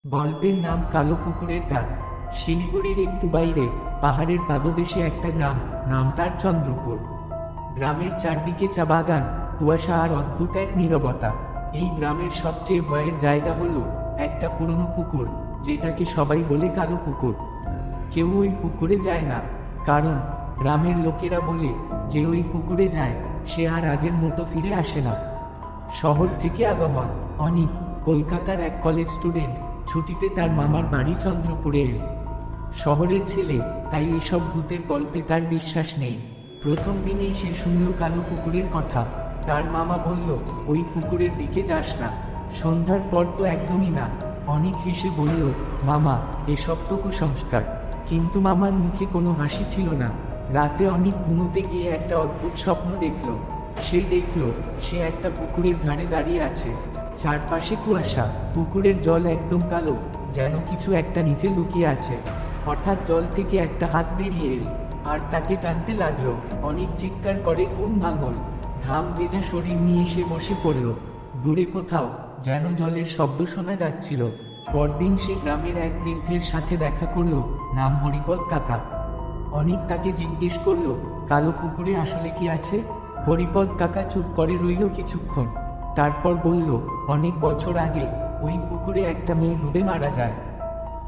গল্পের নাম কালো পুকুরের ডাক। শিলিগুড়ির একটু বাইরে পাহাড়ের পাদদেশে একটা গ্রাম, নাম তার চন্দ্রপুর। গ্রামের চারদিকে চা বাগান, কুয়াশা আর অদ্ভুত এক নীরবতা। এই গ্রামের সবচেয়ে ভয়ের জায়গা হলো একটা পুরনো পুকুর, যেটাকে সবাই বলে কালো পুকুর। কেউ ওই পুকুরে যায় না, কারণ গ্রামের লোকেরা বলে যে ওই পুকুরে যায় সে আর আগের মতো ফিরে আসে না। শহর থেকে আগমন অনিক, কলকাতার এক কলেজ স্টুডেন্ট, ছুটিতে তার মামার বাড়ি চন্দ্রপুরে এল। শহরের ছেলে, তাই এসব ভূতের গল্পে তার বিশ্বাস নেই। প্রথম দিনেই সে শুনল কালো পুকুরের কথা। তার মামা বলল, ওই পুকুরের দিকে যাস না, সন্ধ্যার পর তো একদমই না। অনেক হেসে বলল, মামা, এসব তো কুসংস্কার। কিন্তু মামার মুখে কোনো হাসি ছিল না। রাতে অনেক ঘুমোতে গিয়ে একটা অদ্ভুত স্বপ্ন দেখল। সে একটা পুকুরের ধারে দাঁড়িয়ে আছে, চারপাশে কুয়াশা, পুকুরের জল একদম কালো, যেন কিছু একটা নিচে লুকিয়ে আছে। হঠাৎ জল থেকে একটা হাত বেরিয়ে এল আর তাকে টানতে লাগলো। অনেক চিৎকার করে ঘুম ভাঙল। ঘাম ভেজা শরীর নিয়ে সে বসে পড়ল। দূরে কোথাও যেন জলের শব্দ শোনা যাচ্ছিল। পরদিন সে গ্রামের এক বৃদ্ধের সাথে দেখা করলো, নাম হরিপদ কাকা। অনেক তাকে জিজ্ঞেস করলো, কালো পুকুরে আসলে কি আছে? হরিপদ কাকা চুপ করে রইল কিছুক্ষণ, তারপর বলল, অনেক বছর আগে ওই পুকুরে একটা মেয়ে ডুবে মারা যায়।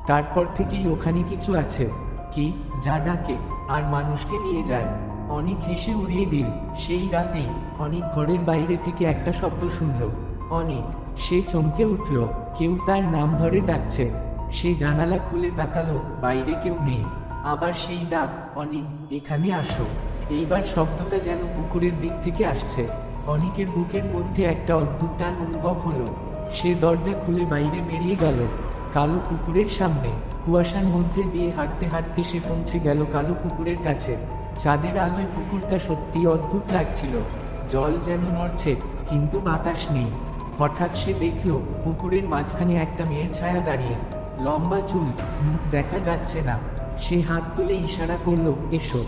তারপর থেকেই ওখানে কিছু আছে, কি যা ডাকে আর মানুষকে নিয়ে যায়। অনেক হেসে উড়িয়ে দিল। সেই রাতেই অনেক ঘরের বাইরে থেকে একটা শব্দ শুনল। অনেক, সে চমকে উঠল, কেউ তার নাম ধরে ডাকছে। সে জানালা খুলে তাকালো, বাইরে কেউ নেই। আবার সেই ডাক, অনেক, এখানে আসো। এইবার শব্দটা যেন পুকুরের দিক থেকে আসছে। অনেকের বুকের মধ্যে একটা অদ্ভুত টান অনুভব হলো। সে দরজা খুলে বাইরে বেরিয়ে গেল। কালো পুকুরের সামনে কুয়াশার মধ্যে দিয়ে হাঁটতে হাঁটতে সে পৌঁছে গেল কালো পুকুরের কাছে। চাঁদের আলোয় পুকুরটা সত্যি অদ্ভুত লাগছিল। জল যেন নড়ছে, কিন্তু বাতাস নেই। হঠাৎ সে দেখল পুকুরের মাঝখানে একটা মেয়ের ছায়া দাঁড়িয়ে। লম্বা চুল, মুখ দেখা যাচ্ছে না। সে হাত তুলে ইশারা করলো, এসো।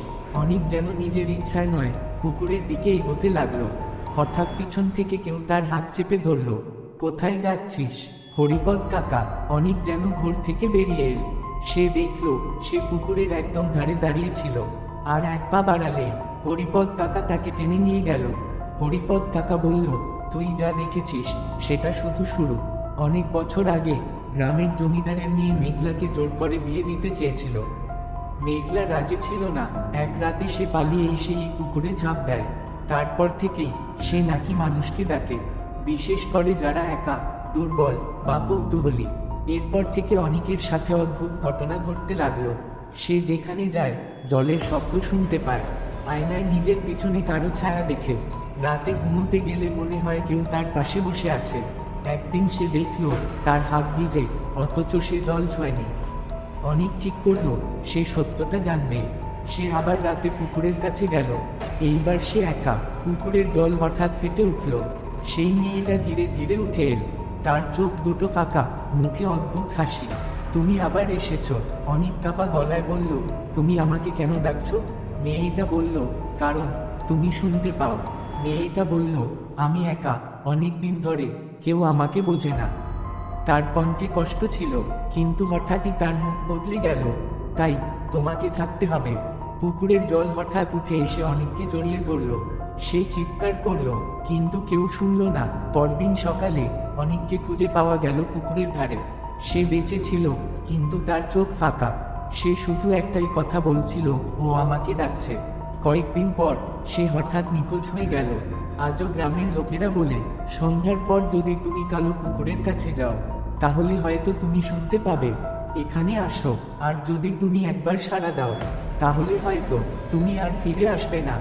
অনেক যেন নিজের ইচ্ছায় নয়, পুকুরের দিকে এগোতে লাগলো। হঠাৎ পিছন থেকে কেউ তার হাত চেপে ধরলো। কোথায় যাচ্ছিস? হরিপদ কাকা। অনেক যেন ঘর থেকে বেরিয়ে এল। সে দেখল সে পুকুরের একদম ধারে দাঁড়িয়ে ছিল, আর এক পা বাড়ালে হরিপদ কাকা তাকে টেনে নিয়ে গেল। হরিপদ কাকা বলল, তুই যা দেখেছিস সেটা শুধু শুরু। অনেক বছর আগে গ্রামের জমিদারের মেয়ে মেঘলাকে জোর করে বিয়ে দিতে চেয়েছিল। মেঘলা রাজি ছিল না। এক রাতে সে পালিয়ে এসে এই পুকুরে ঝাঁপ দেয়। তারপর থেকেই সে নাকি মানুষকে ডাকে, বিশেষ করে যারা একা, দুর্বল বা কৌতূহলী। এরপর থেকে অনেকের সাথে অদ্ভুত ঘটনা ঘটতে লাগলো। সে যেখানে যায় জলের শব্দ শুনতে পায়, আয়নায় নিজের পিছনে কারো ছায়া দেখে। রাতে ঘুমোতে গেলে মনে হয় কেউ তার পাশে বসে আছে। একদিন সে দেখল তার হাত ভিজে, অথচ সে জল ছোঁয়নি। অনেক ঠিক করলো সে সত্যটা জানবে। সে আবার রাতে পুকুরের কাছে গেল। এইবার সে একা। পুকুরের জল হঠাৎ ফেটে উঠল। সেই মেয়েটা ধীরে ধীরে উঠে এল। তার চোখ দুটো ফাঁকা, মুখে অদ্ভুত হাসি। তুমি আবার এসেছো? অনেক কাঁপা গলায় বলল, তুমি আমাকে কেন ডাকছো? মেয়েটা বলল, কারণ তুমি শুনতে পাও। মেয়েটা বলল, আমি একা, অনেক দিন ধরে, কেউ আমাকে বোঝে না। তার কণ্ঠে কষ্ট ছিল, কিন্তু হঠাৎই তার মুখ বদলে গেল। তাই তোমাকে থাকতে হবে। পুকুরের জল হঠাৎ উঠে এসে অনেককে জড়িয়ে ধরল। সে চিৎকার করলো, কিন্তু কেউ শুনল না। পরদিন সকালে অনেককে খুঁজে পাওয়া গেল পুকুরের ধারে। সে বেঁচে ছিল, কিন্তু তার চোখ ফাঁকা। সে শুধু একটাই কথা বলছিল, ও আমাকে ডাকছে। কয়েকদিন পর সে হঠাৎ নিখোঁজ হয়ে গেল। আজও গ্রামের লোকেরা বলে, সন্ধ্যার পর যদি তুমি কালো পুকুরের কাছে যাও, তাহলে হয়তো তুমি শুনতে পাবে, এখানে আসো। আর যদি তুমি একবার সাড়া দাও, তাহলে হয়তো তুমি আর ফিরে আসবে না।